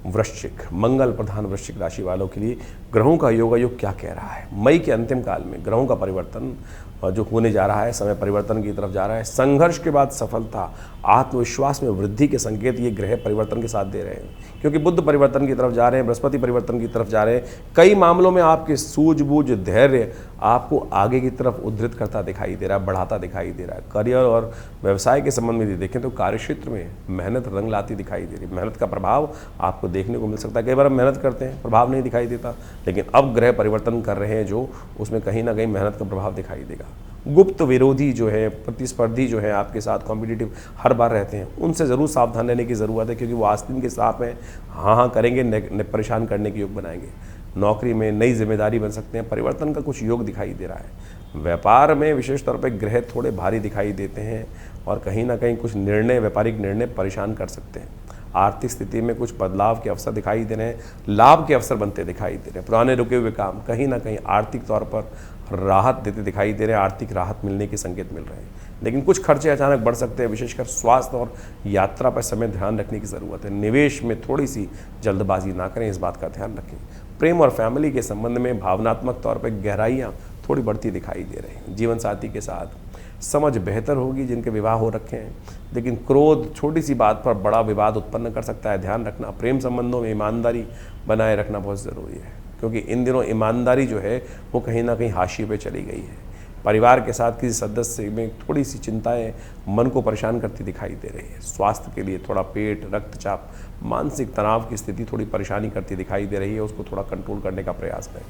वृश्चिक, मंगल प्रधान वृश्चिक राशि वालों के लिए ग्रहों का योगायोग क्या कह रहा है। मई के अंतिम काल में ग्रहों का परिवर्तन जो होने जा रहा है, समय परिवर्तन की तरफ जा रहा है। संघर्ष के बाद सफलता, आत्मविश्वास में वृद्धि के संकेत ये ग्रह परिवर्तन के साथ दे रहे हैं, क्योंकि बुध परिवर्तन की तरफ जा रहे हैं, बृहस्पति परिवर्तन की तरफ जा रहे हैं। कई मामलों में आपके सूझबूझ, धैर्य आपको आगे की तरफ उद्धृत करता दिखाई दे रहा है, बढ़ाता दिखाई दे रहा है। करियर और व्यवसाय के संबंध में यदि देखें तो कार्यक्षेत्र में मेहनत रंग लाती दिखाई दे रही है। मेहनत का प्रभाव आपको देखने को मिल सकता है। कई बार हम मेहनत करते हैं, प्रभाव नहीं दिखाई देता, लेकिन अब ग्रह परिवर्तन कर रहे हैं जो उसमें कहीं ना कहीं मेहनत का प्रभाव दिखाई देगा। गुप्त विरोधी जो है, प्रतिस्पर्धी जो है आपके साथ कॉम्पिटिटिव हर बार रहते हैं, उनसे ज़रूर सावधान रहने की ज़रूरत है, क्योंकि वो आस्तीन के साथ में हाँ करेंगे, परेशान करने के योग बनाएंगे। नौकरी में नई जिम्मेदारी बन सकते हैं, परिवर्तन का कुछ योग दिखाई दे रहा है। व्यापार में विशेष तौर पर ग्रह थोड़े भारी दिखाई देते हैं और कहीं ना कहीं कुछ निर्णय, व्यापारिक निर्णय परेशान कर सकते हैं। आर्थिक स्थिति में कुछ बदलाव के अवसर दिखाई दे रहे हैं, लाभ के अवसर बनते दिखाई दे रहे हैं। पुराने रुके हुए काम कहीं ना कहीं आर्थिक तौर पर राहत देते दिखाई दे रहे हैं, आर्थिक राहत मिलने के संकेत मिल रहे हैं। लेकिन कुछ खर्चे अचानक बढ़ सकते हैं, विशेषकर स्वास्थ्य और यात्रा पर समय ध्यान रखने की ज़रूरत है। निवेश में थोड़ी सी जल्दबाजी ना करें, इस बात का ध्यान रखें। प्रेम और फैमिली के संबंध में भावनात्मक तौर पर गहराइयाँ थोड़ी बढ़ती दिखाई दे रही हैं। जीवन साथी के साथ समझ बेहतर होगी जिनके विवाह हो रखे हैं, लेकिन क्रोध छोटी सी बात पर बड़ा विवाद उत्पन्न कर सकता है, ध्यान रखना। प्रेम संबंधों में ईमानदारी बनाए रखना बहुत ज़रूरी है, क्योंकि इन दिनों ईमानदारी जो है वो कहीं ना कहीं हाशिए पे चली गई है। परिवार के साथ किसी सदस्य में थोड़ी सी चिंताएं मन को परेशान करती दिखाई दे रही है। स्वास्थ्य के लिए थोड़ा पेट, रक्तचाप, मानसिक तनाव की स्थिति थोड़ी परेशानी करती दिखाई दे रही है, उसको थोड़ा कंट्रोल करने का प्रयास करें।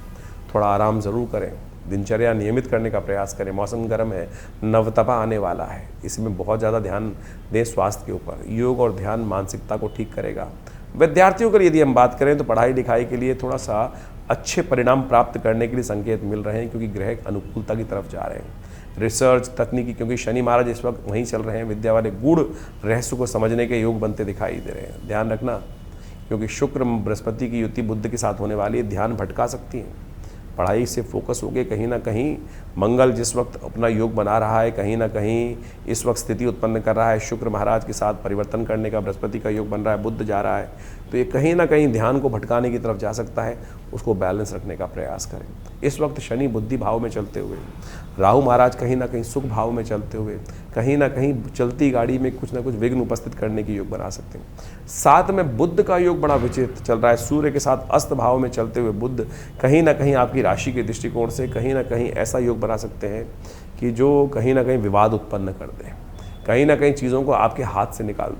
थोड़ा आराम ज़रूर करें, दिनचर्या नियमित करने का प्रयास करें। मौसम गर्म है, नवतपा आने वाला है, इसमें बहुत ज़्यादा ध्यान दें स्वास्थ्य के ऊपर। योग और ध्यान मानसिकता को ठीक करेगा। विद्यार्थियों के लिए यदि हम बात करें तो पढ़ाई लिखाई के लिए थोड़ा सा अच्छे परिणाम प्राप्त करने के लिए संकेत मिल रहे हैं, क्योंकि ग्रह अनुकूलता की तरफ जा रहे हैं। रिसर्च, तकनीकी, क्योंकि शनि महाराज इस वक्त वहीं चल रहे हैं, विद्या वाले गूढ़ रहस्य को समझने के योग बनते दिखाई दे रहे हैं। ध्यान रखना, क्योंकि शुक्र बृहस्पति की युति बुध के साथ होने वाली है, ध्यान भटका सकती है। पढ़ाई से फोकस होकर कहीं ना कहीं मंगल जिस वक्त अपना योग बना रहा है, कहीं ना कहीं इस वक्त स्थिति उत्पन्न कर रहा है, शुक्र महाराज के साथ परिवर्तन करने का बृहस्पति का योग बन रहा है, बुध जा रहा है, तो ये कहीं ना कहीं ध्यान को भटकाने की तरफ जा सकता है। उसको बैलेंस रखने का प्रयास करें। इस वक्त शनि बुद्धि भाव में चलते हुए, राहु महाराज कहीं ना कहीं सुख भाव में चलते हुए, कहीं ना कहीं चलती गाड़ी में कुछ ना कुछ विघ्न उपस्थित करने की योग बना सकते हैं। साथ में बुध का योग बड़ा विचित्र चल रहा है, सूर्य के साथ अस्त भाव में चलते हुए बुध कहीं ना कहीं आपकी राशि के दृष्टिकोण से कहीं ना कहीं ऐसा योग बना सकते हैं कि जो कहीं ना कहीं विवाद उत्पन्न कर दें, कहीं ना कहीं चीज़ों को आपके हाथ से निकाल दें।